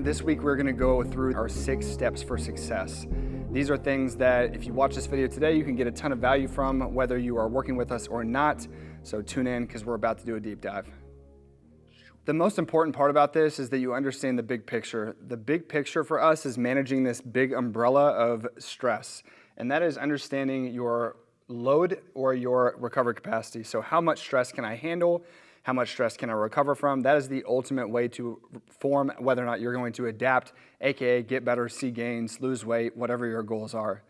This week we're going to go through our 6 steps for success. These are things that if you watch this video today, you can get a ton of value from, whether you are working with us or not. So tune in because we're about to do a deep dive. The most important part about this is that you understand the big picture. The big picture for us is managing this big umbrella of stress, and that is understanding your load or your recovery capacity. So how much stress can I handle? How much stress can I recover from? That is the ultimate way to form whether or not you're going to adapt, aka get better, see gains, lose weight, whatever your goals are.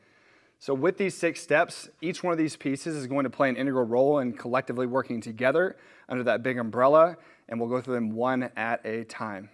So with these 6 steps, each one of these pieces is going to play an integral role in collectively working together under that big umbrella, and we'll go through them one at a time.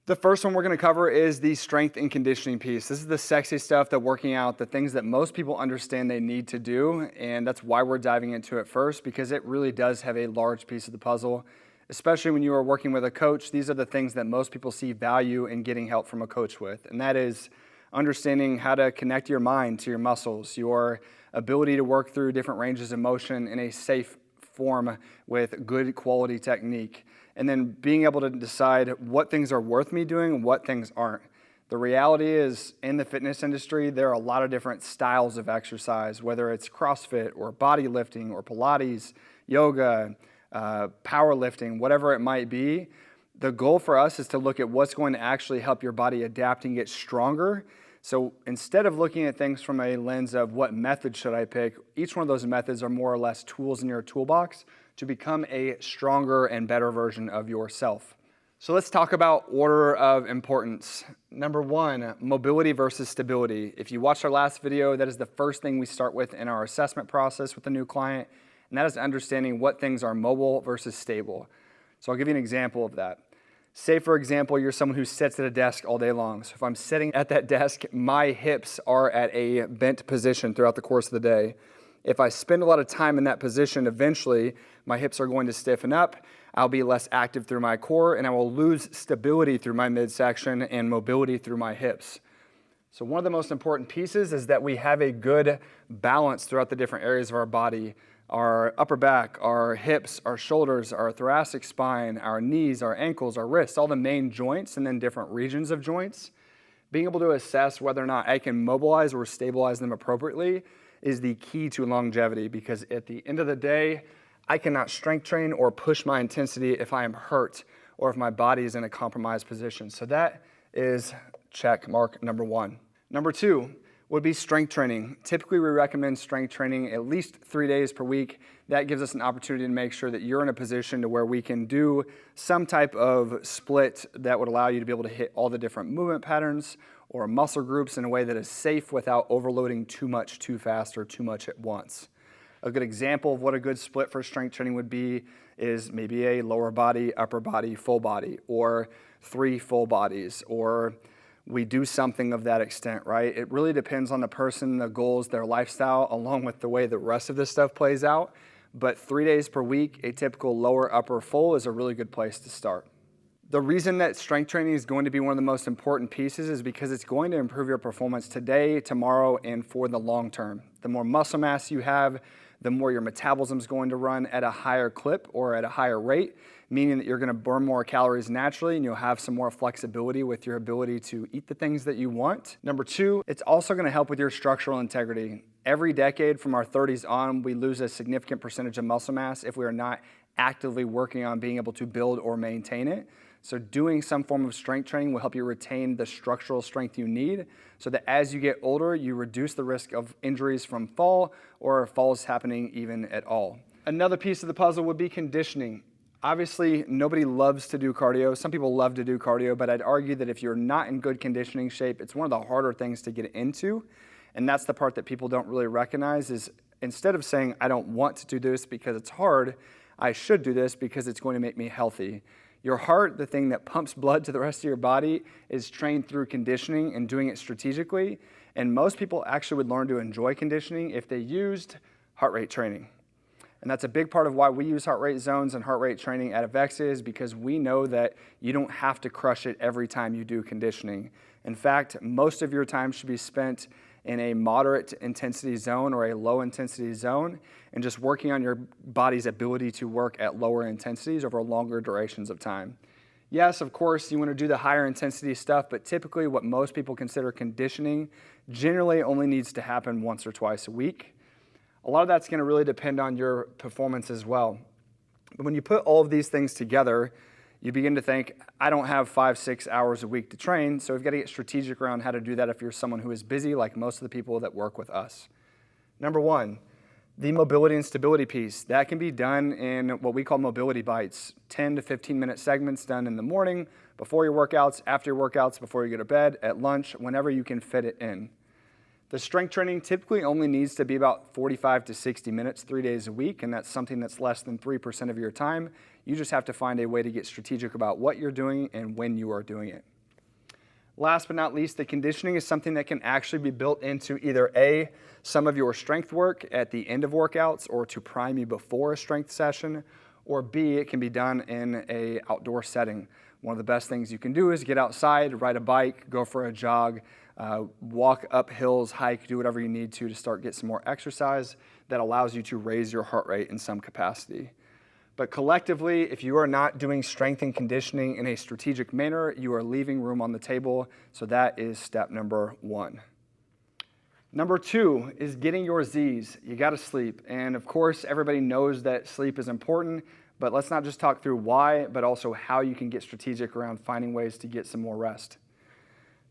The first one we're going to cover is the strength and conditioning piece. This is the sexy stuff, the working out, the things that most people understand they need to do, and that's why we're diving into it first, because it really does have a large piece of the puzzle. Especially when you are working with a coach, these are the things that most people see value in getting help from a coach with, and that is understanding how to connect your mind to your muscles, your ability to work through different ranges of motion in a safe form with good quality technique, and then being able to decide what things are worth me doing and what things aren't. The reality is, in the fitness industry, there are a lot of different styles of exercise, whether it's CrossFit or bodybuilding or Pilates, yoga, powerlifting, whatever it might be. The goal for us is to look at what's going to actually help your body adapt and get stronger. So instead of looking at things from a lens of what method should I pick, each one of those methods are more or less tools in your toolbox to become a stronger and better version of yourself. So let's talk about order of importance. Number 1, mobility versus stability. If you watched our last video, that is the first thing we start with in our assessment process with a new client, and that is understanding what things are mobile versus stable. So I'll give you an example of that. Say, for example, you're someone who sits at a desk all day long. So if I'm sitting at that desk, my hips are at a bent position throughout the course of the day. If I spend a lot of time in that position, eventually my hips are going to stiffen up, I'll be less active through my core, and I will lose stability through my midsection and mobility through my hips. So one of the most important pieces is that we have a good balance throughout the different areas of our body. Our upper back, our hips, our shoulders, our thoracic spine, our knees, our ankles, our wrists, all the main joints and then different regions of joints. Being able to assess whether or not I can mobilize or stabilize them appropriately is the key to longevity, because at the end of the day, I cannot strength train or push my intensity if I am hurt or if my body is in a compromised position. So that is check mark number 1. Number 2 would be strength training. Typically, we recommend strength training at least 3 days per week. That gives us an opportunity to make sure that you're in a position to where we can do some type of split that would allow you to be able to hit all the different movement patterns or muscle groups in a way that is safe without overloading too much too fast or too much at once. A good example of what a good split for strength training would be is maybe a lower body, upper body, full body, or 3 full bodies, or we do something of that extent, right? It really depends on the person, the goals, their lifestyle, along with the way the rest of this stuff plays out. But 3 days per week, a typical lower, upper, full is a really good place to start. The reason that strength training is going to be one of the most important pieces is because it's going to improve your performance today, tomorrow, and for the long term. The more muscle mass you have, the more your metabolism is going to run at a higher clip or at a higher rate, meaning that you're going to burn more calories naturally and you'll have some more flexibility with your ability to eat the things that you want. Number 2, it's also going to help with your structural integrity. Every decade from our 30s on, we lose a significant percentage of muscle mass if we are not actively working on being able to build or maintain it. So doing some form of strength training will help you retain the structural strength you need so that as you get older, you reduce the risk of injuries from fall or falls happening even at all. Another piece of the puzzle would be conditioning. Obviously, nobody loves to do cardio. Some people love to do cardio, but I'd argue that if you're not in good conditioning shape, it's one of the harder things to get into. And that's the part that people don't really recognize is instead of saying, I don't want to do this because it's hard, I should do this because it's going to make me healthy. Your heart, the thing that pumps blood to the rest of your body, is trained through conditioning and doing it strategically. And most people actually would learn to enjoy conditioning if they used heart rate training. And that's a big part of why we use heart rate zones and heart rate training at Evexia is because we know that you don't have to crush it every time you do conditioning. In fact, most of your time should be spent in a moderate intensity zone or a low intensity zone and just working on your body's ability to work at lower intensities over longer durations of time. Yes, of course, you want to do the higher intensity stuff, but typically what most people consider conditioning generally only needs to happen once or twice a week. A lot of that's going to really depend on your performance as well. But when you put all of these things together, you begin to think, I don't have 5-6 hours a week to train, so we've got to get strategic around how to do that if you're someone who is busy, like most of the people that work with us. Number one, the mobility and stability piece. That can be done in what we call mobility bites, 10 to 15-minute segments done in the morning, before your workouts, after your workouts, before you go to bed, at lunch, whenever you can fit it in. The strength training typically only needs to be about 45 to 60 minutes, 3 days a week, and that's something that's less than 3% of your time. You just have to find a way to get strategic about what you're doing and when you are doing it. Last but not least, the conditioning is something that can actually be built into either A, some of your strength work at the end of workouts or to prime you before a strength session, or B, it can be done in an outdoor setting. One of the best things you can do is get outside, ride a bike, go for a jog, walk up hills, hike, do whatever you need to start get some more exercise that allows you to raise your heart rate in some capacity. But collectively, if you are not doing strength and conditioning in a strategic manner, you are leaving room on the table. So that is step number one. Number two is getting your Z's. You got to sleep. And of course, everybody knows that sleep is important, but let's not just talk through why, but also how you can get strategic around finding ways to get some more rest.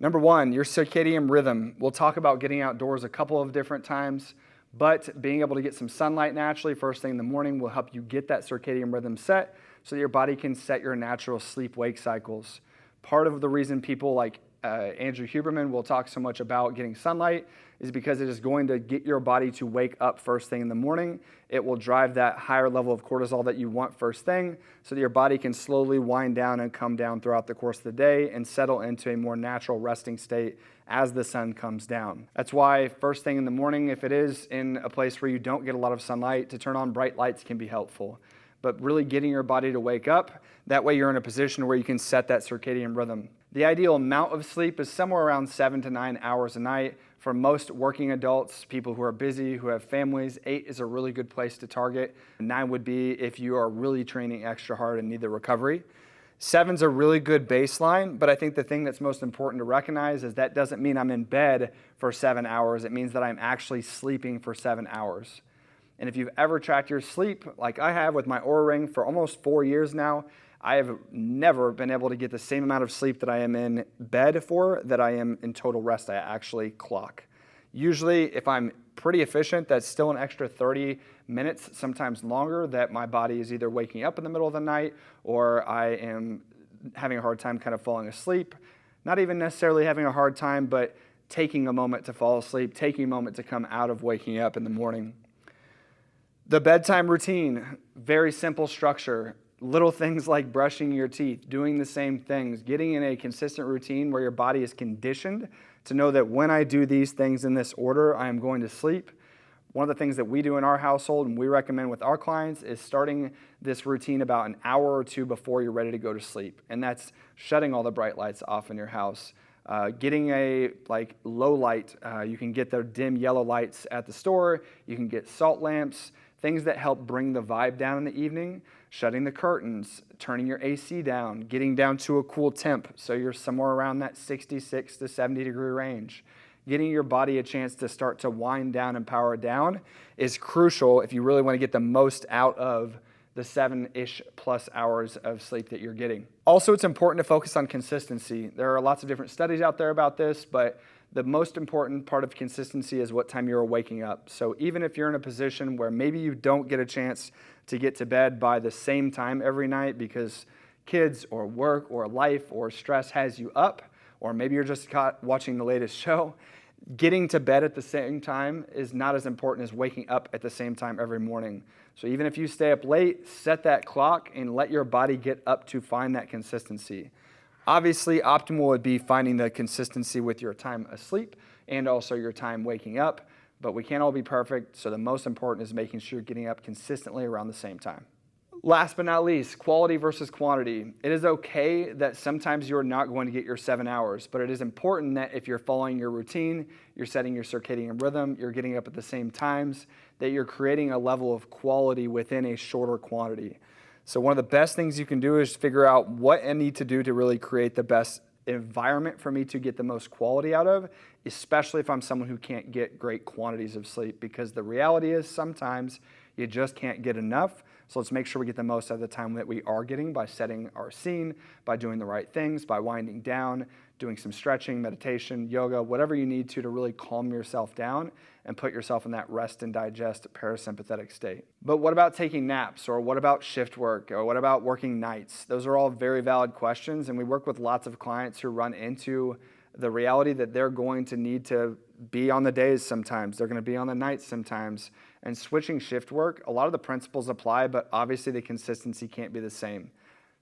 Number one, your circadian rhythm. We'll talk about getting outdoors a couple of different times, but being able to get some sunlight naturally first thing in the morning will help you get that circadian rhythm set so that your body can set your natural sleep-wake cycles. Part of the reason people like Andrew Huberman will talk so much about getting sunlight is because it is going to get your body to wake up first thing in the morning. It will drive that higher level of cortisol that you want first thing so that your body can slowly wind down and come down throughout the course of the day and settle into a more natural resting state as the sun comes down. That's why first thing in the morning, if it is in a place where you don't get a lot of sunlight, to turn on bright lights can be helpful. But really getting your body to wake up, that way you're in a position where you can set that circadian rhythm. The ideal amount of sleep is somewhere around 7 to 9 hours a night. For most working adults, people who are busy, who have families, 8 is a really good place to target. 9 would be if you are really training extra hard and need the recovery. 7's a really good baseline, but I think the thing that's most important to recognize is that doesn't mean I'm in bed for 7 hours. It means that I'm actually sleeping for 7 hours. And if you've ever tracked your sleep, like I have with my Oura Ring for almost 4 years now, I have never been able to get the same amount of sleep that I am in bed for that I am in total rest. I actually clock. Usually, if I'm pretty efficient, that's still an extra 30 minutes, sometimes longer, that my body is either waking up in the middle of the night or I am having a hard time kind of falling asleep. Not even necessarily having a hard time, but taking a moment to fall asleep, taking a moment to come out of waking up in the morning. The bedtime routine, very simple structure. Little things like brushing your teeth, doing the same things, getting in a consistent routine where your body is conditioned to know that when I do these things in this order, I am going to sleep. One of the things that we do in our household and we recommend with our clients is starting this routine about an hour or two before you're ready to go to sleep. And that's shutting all the bright lights off in your house. Getting a low light, you can get the dim yellow lights at the store. You can get salt lamps, things that help bring the vibe down in the evening. Shutting the curtains, turning your AC down, getting down to a cool temp so you're somewhere around that 66 to 70 degree range. Getting your body a chance to start to wind down and power down is crucial if you really want to get the most out of the 7-ish plus hours of sleep that you're getting. Also, it's important to focus on consistency. There are lots of different studies out there about this, but the most important part of consistency is what time you're waking up. So even if you're in a position where maybe you don't get a chance to get to bed by the same time every night because kids or work or life or stress has you up, or maybe you're just caught watching the latest show, getting to bed at the same time is not as important as waking up at the same time every morning. So even if you stay up late, set that clock and let your body get up to find that consistency. Obviously, optimal would be finding the consistency with your time asleep and also your time waking up, but we can't all be perfect, so the most important is making sure you're getting up consistently around the same time. Last but not least, quality versus quantity. It is okay that sometimes you're not going to get your 7 hours, but it is important that if you're following your routine, you're setting your circadian rhythm, you're getting up at the same times, that you're creating a level of quality within a shorter quantity. So one of the best things you can do is figure out what I need to do to really create the best environment for me to get the most quality out of, especially if I'm someone who can't get great quantities of sleep, because the reality is sometimes you just can't get enough. So let's make sure we get the most out of the time that we are getting by setting our scene, by doing the right things, by winding down, doing some stretching, meditation, yoga, whatever you need to really calm yourself down and put yourself in that rest and digest parasympathetic state. But what about taking naps, or what about shift work, or what about working nights? Those are all very valid questions, and we work with lots of clients who run into the reality that they're going to need to be on the days sometimes, they're going to be on the nights sometimes, and switching shift work, a lot of the principles apply, but obviously the consistency can't be the same.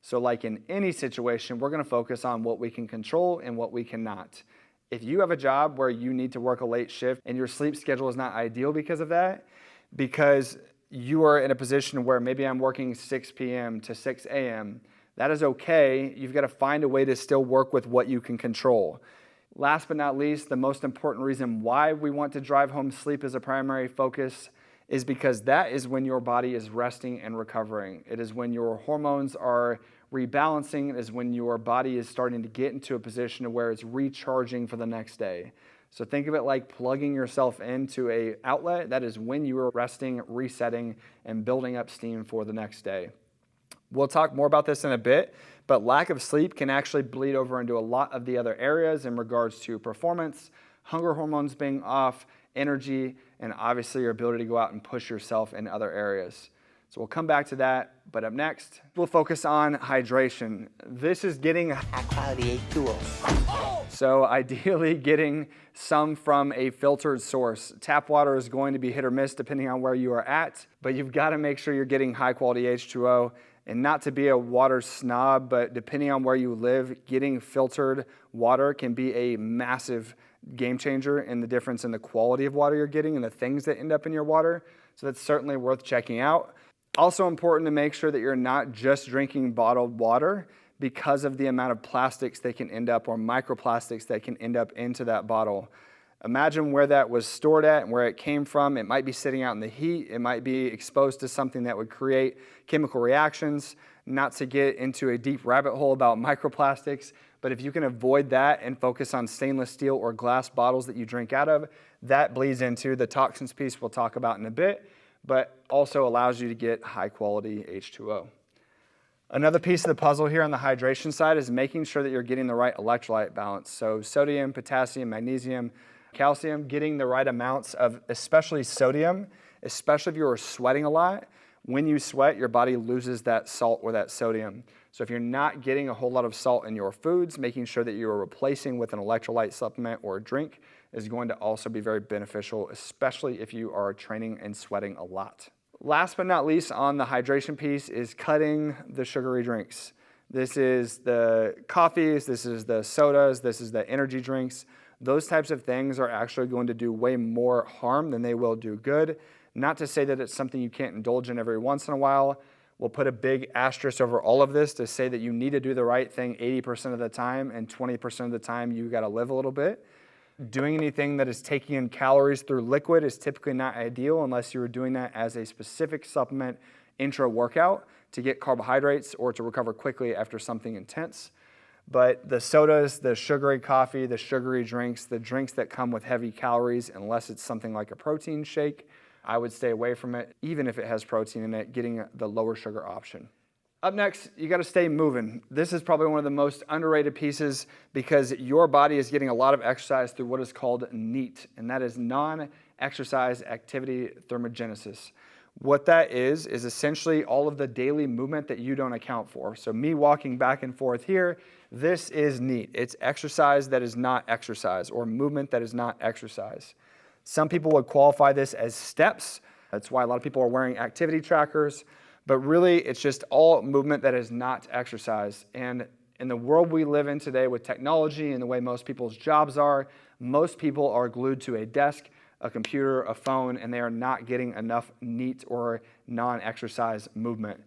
So like in any situation, we're going to focus on what we can control and what we cannot. If you have a job where you need to work a late shift and your sleep schedule is not ideal because of that, because you are in a position where maybe I'm working 6 p.m. to 6 a.m., that is okay. You've got to find a way to still work with what you can control. Last but not least, the most important reason why we want to drive home sleep as a primary focus is because that is when your body is resting and recovering. It is when your hormones are rebalancing. It is when your body is starting to get into a position where it's recharging for the next day. So think of it like plugging yourself into an outlet. That is when you are resting, resetting, and building up steam for the next day. We'll talk more about this in a bit, but lack of sleep can actually bleed over into a lot of the other areas in regards to performance, hunger hormones being off, energy, and obviously your ability to go out and push yourself in other areas. So we'll come back to that, but up next, we'll focus on hydration. This is getting high-quality H2O. So ideally getting some from a filtered source. Tap water is going to be hit or miss depending on where you are at, but you've got to make sure you're getting high-quality H2O. And not to be a water snob, but depending on where you live, getting filtered water can be a massive game changer in the difference in the quality of water you're getting and the things that end up in your water. So that's certainly worth checking out. Also important to make sure that you're not just drinking bottled water because of the amount of plastics that can end up, or microplastics that can end up into that bottle. Imagine where that was stored at and where it came from. It might be sitting out in the heat. It might be exposed to something that would create chemical reactions. Not to get into a deep rabbit hole about microplastics, but if you can avoid that and focus on stainless steel or glass bottles that you drink out of, that bleeds into the toxins piece we'll talk about in a bit, but also allows you to get high quality H2O. Another piece of the puzzle here on the hydration side is making sure that you're getting the right electrolyte balance. So sodium, potassium, magnesium, calcium, getting the right amounts of especially sodium, especially if you're sweating a lot. When you sweat, your body loses that salt or that sodium. So if you're not getting a whole lot of salt in your foods, making sure that you are replacing with an electrolyte supplement or a drink is going to also be very beneficial, especially if you are training and sweating a lot. Last but not least on the hydration piece is cutting the sugary drinks. This is the coffees, this is the sodas, this is the energy drinks. Those types of things are actually going to do way more harm than they will do good. Not to say that it's something you can't indulge in every once in a while. We'll put a big asterisk over all of this to say that you need to do the right thing 80% of the time, and 20% of the time you got to live a little bit. Doing anything that is taking in calories through liquid is typically not ideal unless you are doing that as a specific supplement intra-workout to get carbohydrates or to recover quickly after something intense. But the sodas, the sugary coffee, the sugary drinks, the drinks that come with heavy calories, unless it's something like a protein shake, I would stay away from it, even if it has protein in it, getting the lower sugar option. Up next, you gotta stay moving. This is probably one of the most underrated pieces because your body is getting a lot of exercise through what is called NEAT, and that is non-exercise activity thermogenesis. What that is essentially all of the daily movement that you don't account for. So me walking back and forth here, this is NEAT. It's exercise that is not exercise, or movement that is not exercise. Some people would qualify this as steps. That's why a lot of people are wearing activity trackers. But really, it's just all movement that is not exercise. And in the world we live in today with technology and the way most people's jobs are, most people are glued to a desk, a computer, a phone, and they are not getting enough NEAT or non-exercise movement.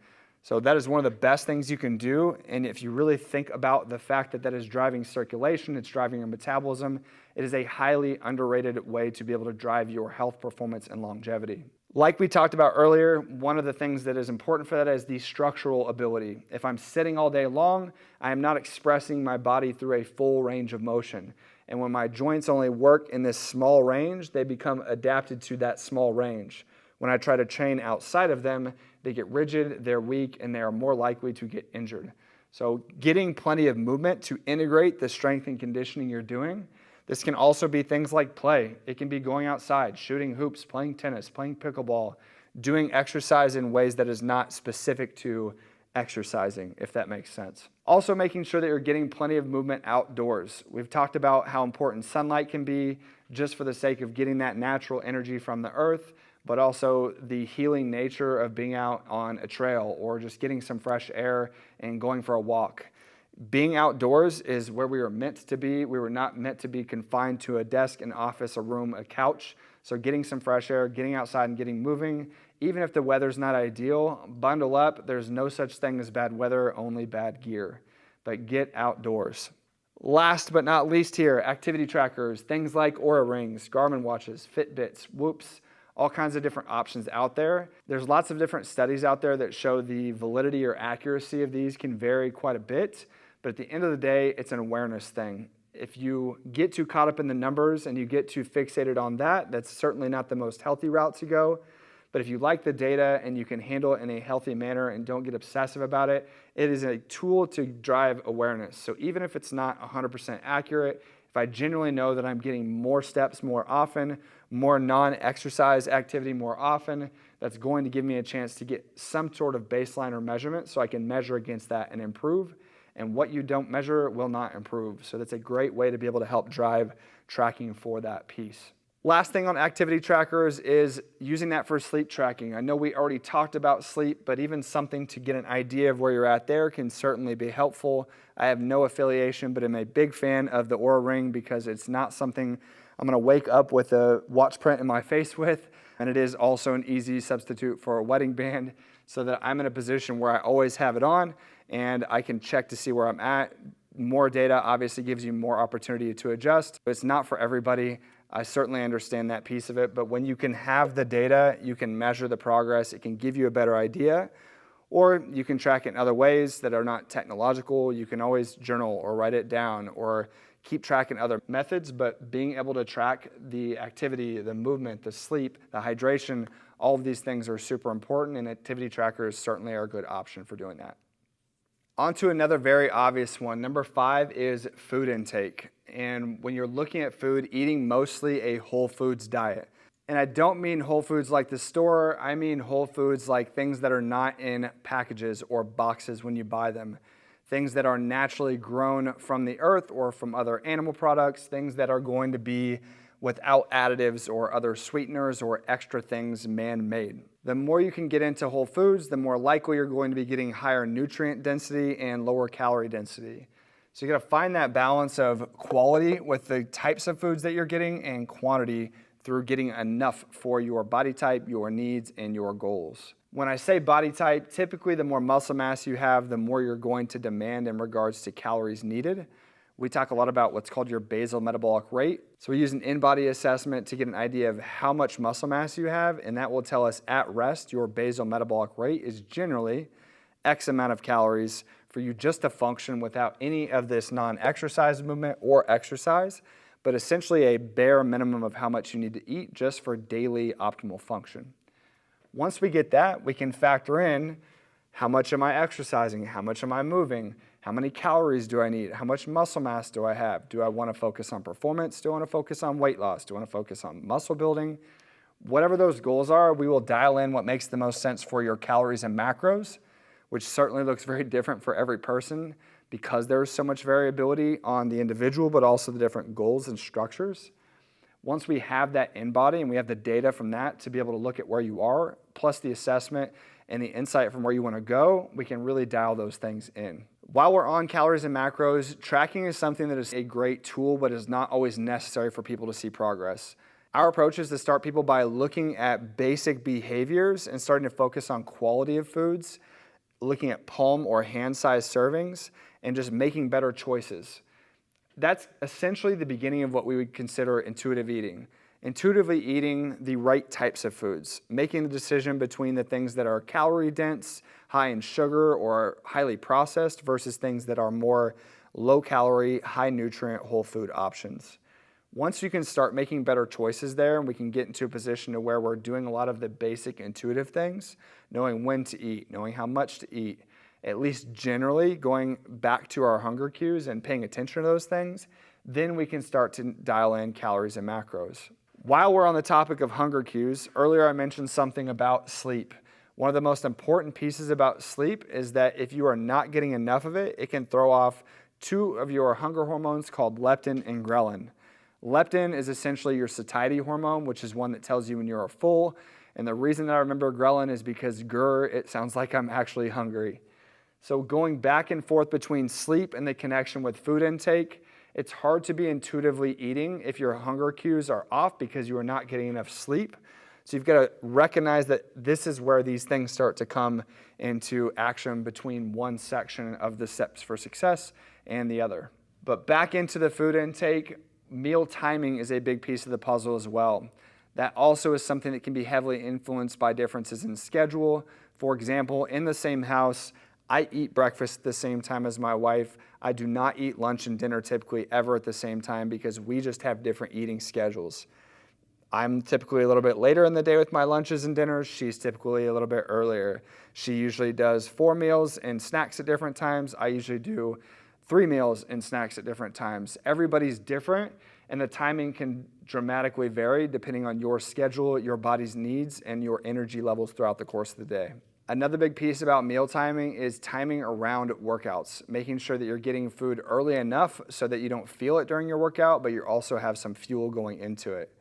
So that is one of the best things you can do. And if you really think about the fact that that is driving circulation, it's driving your metabolism, it is a highly underrated way to be able to drive your health, performance, and longevity. Like we talked about earlier, one of the things that is important for that is the structural ability. If I'm sitting all day long, I am not expressing my body through a full range of motion. And when my joints only work in this small range, they become adapted to that small range. When I try to train outside of them, they get rigid, they're weak, and they are more likely to get injured. So getting plenty of movement to integrate the strength and conditioning you're doing. This can also be things like play. It can be going outside, shooting hoops, playing tennis, playing pickleball, doing exercise in ways that is not specific to exercising, if that makes sense. Also making sure that you're getting plenty of movement outdoors. We've talked about how important sunlight can be just for the sake of getting that natural energy from the earth, but also the healing nature of being out on a trail or just getting some fresh air and going for a walk. Being outdoors is where we were meant to be. We were not meant to be confined to a desk, an office, a room, a couch. So getting some fresh air, getting outside and getting moving, even if the weather's not ideal, bundle up. There's no such thing as bad weather, only bad gear. But get outdoors. Last but not least here, activity trackers, things like Oura Rings, Garmin watches, Fitbits, Whoops, all kinds of different options out there. There's lots of different studies out there that show the validity or accuracy of these can vary quite a bit. But at the end of the day, it's an awareness thing. If you get too caught up in the numbers and you get too fixated on that, that's certainly not the most healthy route to go. But if you like the data and you can handle it in a healthy manner and don't get obsessive about it, it is a tool to drive awareness. So even if it's not 100% accurate, if I genuinely know that I'm getting more steps more often, more non-exercise activity more often, that's going to give me a chance to get some sort of baseline or measurement so I can measure against that and improve. And what you don't measure will not improve. So that's a great way to be able to help drive tracking for that piece. Last thing on activity trackers is using that for sleep tracking. I know we already talked about sleep, but even something to get an idea of where you're at there can certainly be helpful. I have no affiliation, but I'm a big fan of the Oura Ring because it's not something I'm going to wake up with a watch print in my face with. And it is also an easy substitute for a wedding band so that I'm in a position where I always have it on and I can check to see where I'm at. More data obviously gives you more opportunity to adjust. It's not for everybody. I certainly understand that piece of it, but when you can have the data, you can measure the progress, it can give you a better idea, or you can track it in other ways that are not technological. You can always journal or write it down or keep track in other methods, but being able to track the activity, the movement, the sleep, the hydration, all of these things are super important, and activity trackers certainly are a good option for doing that. On to another very obvious one. Number 5 is food intake. And when you're looking at food, eating mostly a whole foods diet. And I don't mean whole foods like the store, I mean whole foods like things that are not in packages or boxes when you buy them. Things that are naturally grown from the earth or from other animal products, things that are going to be without additives or other sweeteners or extra things man-made. The more you can get into whole foods, the more likely you're going to be getting higher nutrient density and lower calorie density. So you gotta find that balance of quality with the types of foods that you're getting and quantity through getting enough for your body type, your needs, and your goals. When I say body type, typically the more muscle mass you have, the more you're going to demand in regards to calories needed. We talk a lot about what's called your basal metabolic rate. So we use an in-body assessment to get an idea of how much muscle mass you have, and that will tell us at rest your basal metabolic rate is generally X amount of calories for you just to function without any of this non-exercise movement or exercise, but essentially a bare minimum of how much you need to eat just for daily optimal function. Once we get that, we can factor in how much am I exercising, how much am I moving, how many calories do I need, how much muscle mass do I have, do I want to focus on performance, do I want to focus on weight loss, do I want to focus on muscle building. Whatever those goals are, we will dial in what makes the most sense for your calories and macros, which certainly looks very different for every person because there's so much variability on the individual, but also the different goals and structures. Once we have that in body and we have the data from that to be able to look at where you are, plus the assessment and the insight from where you want to go, we can really dial those things in. While we're on calories and macros, tracking is something that is a great tool, but is not always necessary for people to see progress. Our approach is to start people by looking at basic behaviors and starting to focus on quality of foods, looking at palm or hand-sized servings, and just making better choices. That's essentially the beginning of what we would consider intuitive eating. Intuitively eating the right types of foods, making the decision between the things that are calorie dense, high in sugar, or highly processed versus things that are more low calorie, high nutrient, whole food options. Once you can start making better choices there, and we can get into a position to where we're doing a lot of the basic intuitive things, knowing when to eat, knowing how much to eat, at least generally going back to our hunger cues and paying attention to those things, then we can start to dial in calories and macros. While we're on the topic of hunger cues, earlier I mentioned something about sleep. One of the most important pieces about sleep is that if you are not getting enough of it, it can throw off two of your hunger hormones called leptin and ghrelin. Leptin is essentially your satiety hormone, which is one that tells you when you are full. And the reason that I remember ghrelin is because it sounds like I'm actually hungry. So going back and forth between sleep and the connection with food intake, it's hard to be intuitively eating if your hunger cues are off because you are not getting enough sleep. So you've got to recognize that this is where these things start to come into action between one section of the steps for success and the other. But back into the food intake, meal timing is a big piece of the puzzle as well. That also is something that can be heavily influenced by differences in schedule. For example, in the same house, I eat breakfast at the same time as my wife. I do not eat lunch and dinner typically ever at the same time because we just have different eating schedules. I'm typically a little bit later in the day with my lunches and dinners. She's typically a little bit earlier. She usually does 4 meals and snacks at different times. I usually do 3 meals and snacks at different times. Everybody's different, and the timing can dramatically vary depending on your schedule, your body's needs, and your energy levels throughout the course of the day. Another big piece about meal timing is timing around workouts, making sure that you're getting food early enough so that you don't feel it during your workout, but you also have some fuel going into it.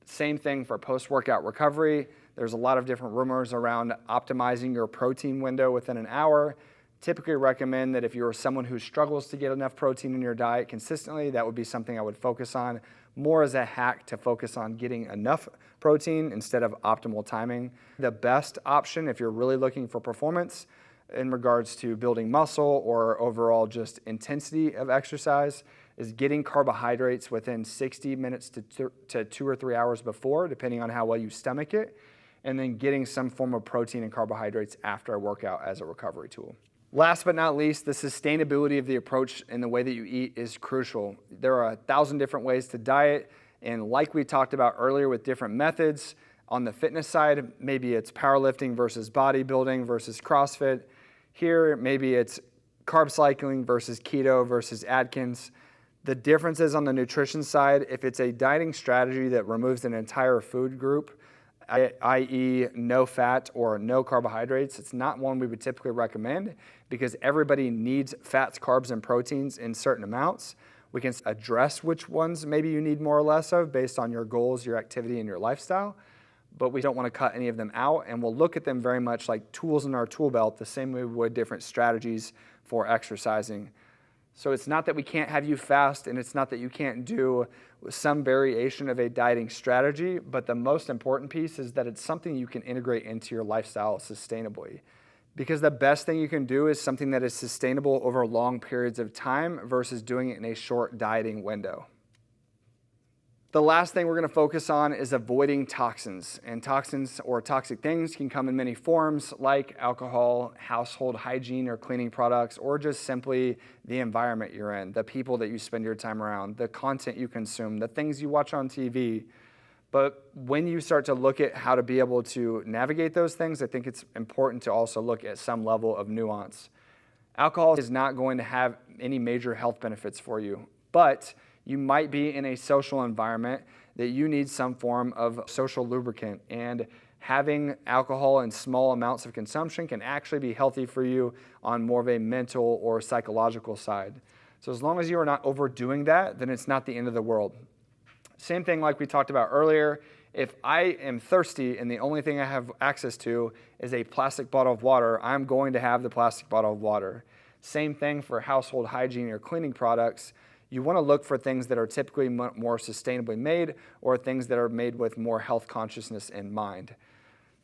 Same thing for post-workout recovery. There's a lot of different rumors around optimizing your protein window within an hour. Typically recommend that if you're someone who struggles to get enough protein in your diet consistently, that would be something I would focus on more as a hack to focus on getting enough protein instead of optimal timing. The best option if you're really looking for performance in regards to building muscle or overall just intensity of exercise is getting carbohydrates within 60 minutes to 2 or 3 hours before, depending on how well you stomach it, and then getting some form of protein and carbohydrates after a workout as a recovery tool. Last but not least, the sustainability of the approach and the way that you eat is crucial. There are 1,000 different ways to diet, and like we talked about earlier with different methods, on the fitness side, maybe it's powerlifting versus bodybuilding versus CrossFit. Here, maybe it's carb cycling versus keto versus Atkins. The differences on the nutrition side, if it's a dieting strategy that removes an entire food group, i.e. no fat or no carbohydrates, it's not one we would typically recommend because everybody needs fats, carbs, and proteins in certain amounts. We can address which ones maybe you need more or less of based on your goals, your activity, and your lifestyle, but we don't want to cut any of them out, and we'll look at them very much like tools in our tool belt, the same way we would different strategies for exercising. So it's not that we can't have you fast, and it's not that you can't do some variation of a dieting strategy, but the most important piece is that it's something you can integrate into your lifestyle sustainably. Because the best thing you can do is something that is sustainable over long periods of time versus doing it in a short dieting window. The last thing we're going to focus on is avoiding toxins. And toxins or toxic things can come in many forms like alcohol, household hygiene or cleaning products, or just simply the environment you're in, the people that you spend your time around, the content you consume, the things you watch on TV. But when you start to look at how to be able to navigate those things, I think it's important to also look at some level of nuance. Alcohol is not going to have any major health benefits for you, but you might be in a social environment that you need some form of social lubricant, and having alcohol in small amounts of consumption can actually be healthy for you on more of a mental or psychological side. So as long as you are not overdoing that, then it's not the end of the world. Same thing like we talked about earlier. If I am thirsty and the only thing I have access to is a plastic bottle of water, I'm going to have the plastic bottle of water. Same thing for household hygiene or cleaning products. You want to look for things that are typically more sustainably made or things that are made with more health consciousness in mind.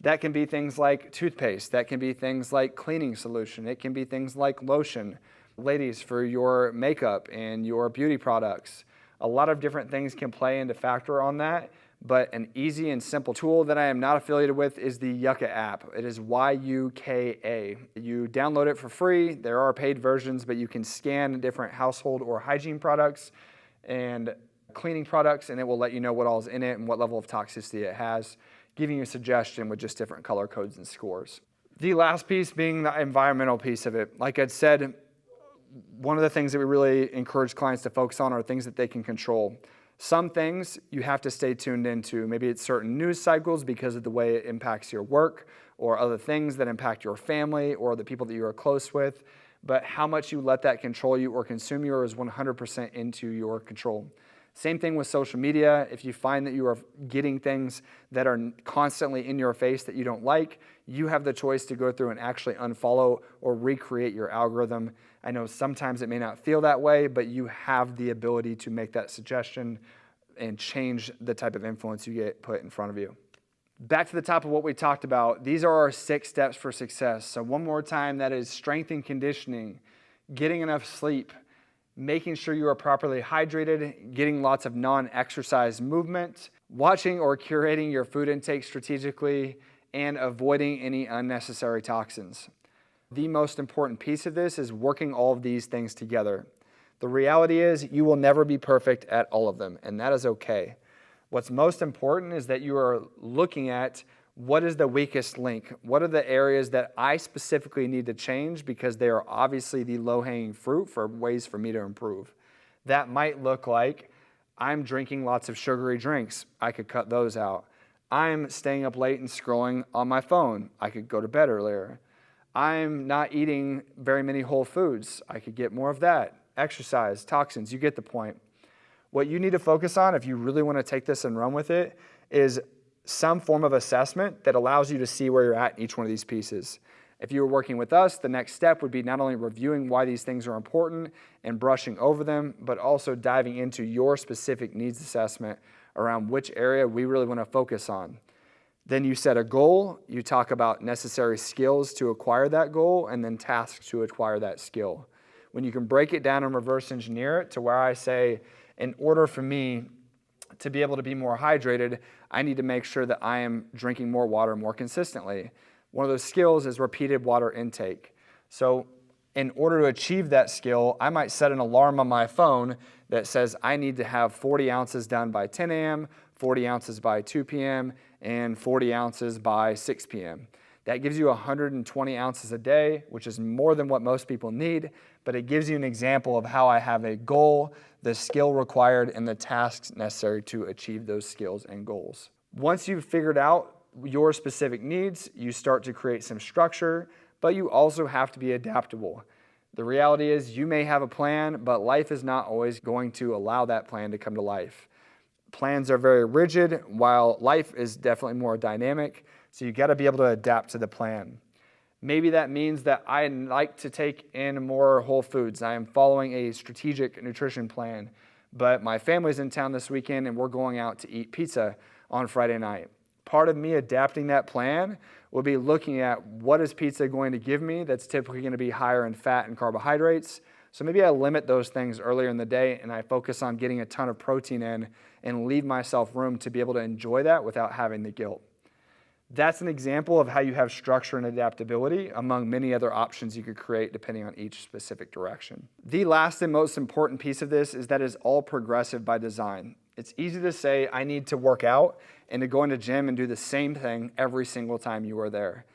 That can be things like toothpaste. That can be things like cleaning solution. It can be things like lotion. Ladies, for your makeup and your beauty products. A lot of different things can play into factor on that, but an easy and simple tool that I am not affiliated with is the Yucca app. It is YUKA. You download it for free. There are paid versions, but you can scan different household or hygiene products and cleaning products, and it will let you know what all is in it and what level of toxicity it has, giving you a suggestion with just different color codes and scores. The last piece being the environmental piece of it. Like I'd said, one of the things that we really encourage clients to focus on are things that they can control. Some things you have to stay tuned into. Maybe it's certain news cycles because of the way it impacts your work, or other things that impact your family or the people that you are close with. But how much you let that control you or consume you is 100% into your control. Same thing with social media. If you find that you are getting things that are constantly in your face that you don't like, you have the choice to go through and actually unfollow or recreate your algorithm. I know sometimes it may not feel that way, but you have the ability to make that suggestion and change the type of influence you get put in front of you. Back to the top of what we talked about, these are our 6 steps for success. So one more time, that is strength and conditioning, getting enough sleep, making sure you are properly hydrated, getting lots of non-exercise movement, watching or curating your food intake strategically, and avoiding any unnecessary toxins. The most important piece of this is working all of these things together. The reality is you will never be perfect at all of them, and that is okay. What's most important is that you are looking at what is the weakest link? What are the areas that I specifically need to change because they are obviously the low-hanging fruit for ways for me to improve? That might look like I'm drinking lots of sugary drinks. I could cut those out. I'm staying up late and scrolling on my phone. I could go to bed earlier. I'm not eating very many whole foods. I could get more of that. Exercise, toxins, you get the point. What you need to focus on if you really want to take this and run with it is some form of assessment that allows you to see where you're at in each one of these pieces. If you were working with us, the next step would be not only reviewing why these things are important and brushing over them, but also diving into your specific needs assessment around which area we really want to focus on. Then you set a goal, you talk about necessary skills to acquire that goal, and then tasks to acquire that skill. When you can break it down and reverse engineer it to where I say, in order for me to be able to be more hydrated, I need to make sure that I am drinking more water more consistently. One of those skills is repeated water intake. So in order to achieve that skill, I might set an alarm on my phone that says I need to have 40 ounces done by 10 a.m., 40 ounces by 2 p.m., and 40 ounces by 6 p.m. That gives you 120 ounces a day, which is more than what most people need, but it gives you an example of how I have a goal, the skill required, and the tasks necessary to achieve those skills and goals. Once you've figured out your specific needs, you start to create some structure, but you also have to be adaptable. The reality is you may have a plan, but life is not always going to allow that plan to come to life. Plans are very rigid, while life is definitely more dynamic, so you got to be able to adapt to the plan. Maybe that means that I like to take in more whole foods. I am following a strategic nutrition plan, but my family's in town this weekend and we're going out to eat pizza on Friday night. Part of me adapting that plan will be looking at what is pizza going to give me that's typically going to be higher in fat and carbohydrates. So maybe I limit those things earlier in the day and I focus on getting a ton of protein in and leave myself room to be able to enjoy that without having the guilt. That's an example of how you have structure and adaptability among many other options you could create depending on each specific direction. The last and most important piece of this is that it's all progressive by design. It's easy to say I need to work out and to go into gym and do the same thing every single time you are there.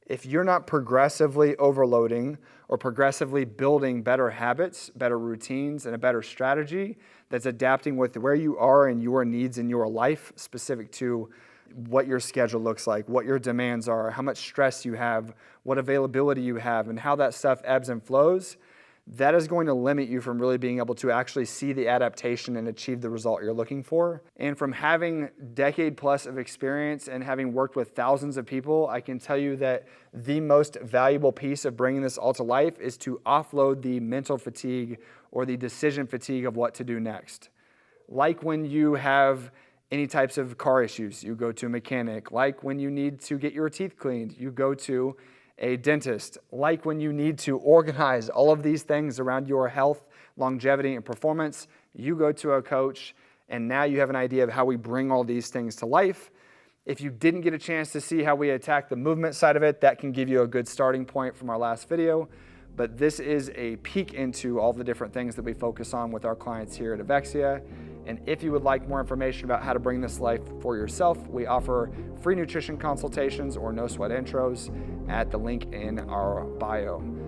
If you're not progressively overloading or progressively building better habits, better routines, and a better strategy that's adapting with where you are and your needs in your life specific to what your schedule looks like, what your demands are, how much stress you have, what availability you have, and how that stuff ebbs and flows, that is going to limit you from really being able to actually see the adaptation and achieve the result you're looking for. And from having decade plus of experience and having worked with thousands of people, I can tell you that the most valuable piece of bringing this all to life is to offload the mental fatigue or the decision fatigue of what to do next. Like when you have any types of car issues, you go to a mechanic. Like when you need to get your teeth cleaned, you go to a dentist. Like when you need to organize all of these things around your health, longevity, and performance, you go to a coach, and now you have an idea of how we bring all these things to life. If you didn't get a chance to see how we attack the movement side of it, that can give you a good starting point from our last video. But this is a peek into all the different things that we focus on with our clients here at Evexia. And if you would like more information about how to bring this life for yourself, we offer free nutrition consultations or no sweat intros at the link in our bio.